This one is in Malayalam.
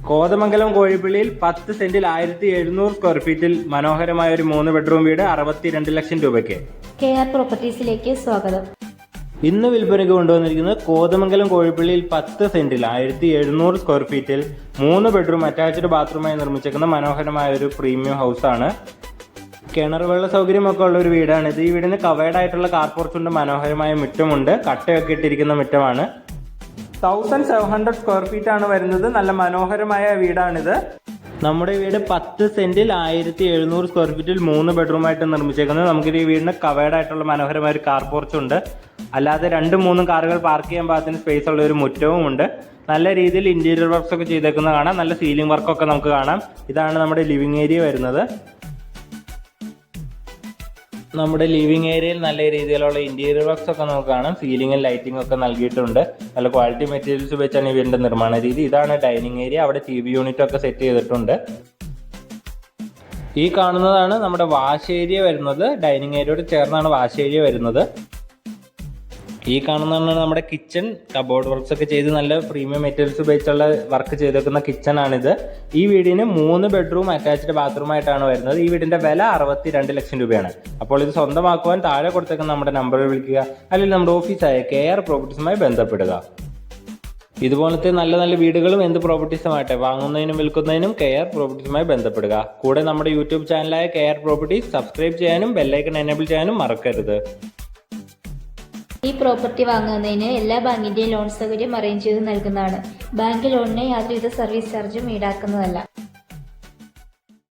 കോതമംഗലം കോഴിപ്പള്ളിയിൽ 10 സെന്റിൽ 1700 സ്ക്വയർ ഫീറ്റിൽ മനോഹരമായ ഒരു 3 ബെഡ്റൂം വീട് 62 ലക്ഷം രൂപയ്ക്ക്. KR പ്രോപ്പർട്ടീസിലേക്ക് സ്വാഗതം. ഇന്ന് വിൽപ്പനയ്ക്ക് കൊണ്ടുവന്നിരിക്കുന്നത് കോതമംഗലം കോഴിപ്പള്ളിയിൽ 10 സെന്റിൽ 1700 സ്ക്വയർ ഫീറ്റിൽ 3 ബെഡ്റൂം അറ്റാച്ച്ഡ് ബാത്റൂമായി നിർമ്മിച്ചിരിക്കുന്ന മനോഹരമായ ഒരു പ്രീമിയം ഹൗസ് ആണ്. കിണർ വെള്ള സൗകര്യമൊക്കെ ഉള്ള ഒരു വീടാണിത്. ഈ വീടിന് കവേർഡ് ആയിട്ടുള്ള കാർ പോർച്ചുണ്ട്, മനോഹരമായ മുറ്റമുണ്ട്, കട്ടയൊക്കെ ഇട്ടിരിക്കുന്ന മുറ്റമാണ്. 1700 സ്ക്വയർ ഫീറ്റ് ആണ് വരുന്നത്. നല്ല മനോഹരമായ വീടാണിത്. നമ്മുടെ വീട് 10 സെന്റിൽ 1700 സ്ക്വയർ ഫീറ്റിൽ 3 ബെഡ്റൂമായിട്ട് നിർമ്മിച്ചേക്കുന്നത്. നമുക്ക് ഈ വീടിന് കവേർഡ് ആയിട്ടുള്ള മനോഹരമായ ഒരു കാർ പോർച്ചുണ്ട്, അല്ലാതെ 2-3 കാറുകൾ പാർക്ക് ചെയ്യാൻ പാകത്തിന് സ്പേസ് ഉള്ള ഒരു മുറ്റവും ഉണ്ട്. നല്ല രീതിയിൽ ഇന്റീരിയർ വർക്ക്സ് ഒക്കെ ചെയ്തേക്കുന്നത് കാണാം. നല്ല സീലിംഗ് വർക്കൊക്കെ നമുക്ക് കാണാം. ഇതാണ് നമ്മുടെ ലിവിംഗ് ഏരിയ വരുന്നത്. നമ്മുടെ ലിവിംഗ് ഏരിയയിൽ നല്ല രീതിയിലുള്ള ഇന്റീരിയർ വർക്ക്സ് ഒക്കെ നമുക്ക് കാണാം. സീലിംഗും ലൈറ്റിംഗ് ഒക്കെ നൽകിയിട്ടുണ്ട്. നല്ല ക്വാളിറ്റി മെറ്റീരിയൽസ് വെച്ചാണ് ഈ വീടിന്റെ നിർമ്മാണ രീതി. ഇതാണ് ഡൈനിങ് ഏരിയ. അവിടെ TV യൂണിറ്റ് ഒക്കെ സെറ്റ് ചെയ്തിട്ടുണ്ട്. ഈ കാണുന്നതാണ് നമ്മുടെ വാഷ് ഏരിയ വരുന്നത്. ഡൈനിങ് ഏരിയയോട് ചേർന്നാണ് വാഷ് ഏരിയ വരുന്നത്. ഈ കാണുന്നതാണ് നമ്മുടെ കിച്ചൺ. കബോർഡ് വർക്ക്സ് ഒക്കെ ചെയ്ത് നല്ല പ്രീമിയം മെറ്റീരിയൽസ് ഉപയോഗിച്ചുള്ള വർക്ക് ചെയ്തേക്കുന്ന കിച്ചൺ ആണിത്. ഈ വീടിന് 3 ബെഡ്റൂം അറ്റാച്ച്ഡ് ബാത്റൂമായിട്ടാണ് വരുന്നത്. ഈ വീടിന്റെ വില 62 ലക്ഷം രൂപയാണ്. അപ്പോൾ ഇത് സ്വന്തമാക്കുവാൻ താഴെ കൊടുത്തേക്കുന്ന നമ്മുടെ നമ്പറിൽ വിളിക്കുക, അല്ലെങ്കിൽ നമ്മുടെ ഓഫീസായ KR പ്രോപ്പർട്ടീസുമായി ബന്ധപ്പെടുക. ഇതുപോലത്തെ നല്ല നല്ല വീടുകളും എന്ത് പ്രോപ്പർട്ടീസുമായിട്ട് വാങ്ങുന്നതിനും വിൽക്കുന്നതിനും KR പ്രോപ്പർട്ടീസുമായി ബന്ധപ്പെടുക. കൂടെ നമ്മുടെ യൂട്യൂബ് ചാനലായ KR പ്രോപ്പർട്ടീസ് സബ്സ്ക്രൈബ് ചെയ്യാനും ബെല്ലൈക്കൺ എനേബിൾ ചെയ്യാനും മറക്കരുത്. ഈ പ്രോപ്പർട്ടി വാങ്ങുന്നതിന് എല്ലാ ബാങ്കിന്റെയും ലോൺ സൗകര്യം അറേഞ്ച് ചെയ്ത് നൽകുന്നതാണ്. ബാങ്ക് ലോണിന് യാതൊരുവിധ സർവീസ് ചാർജും ഈടാക്കുന്നതല്ല.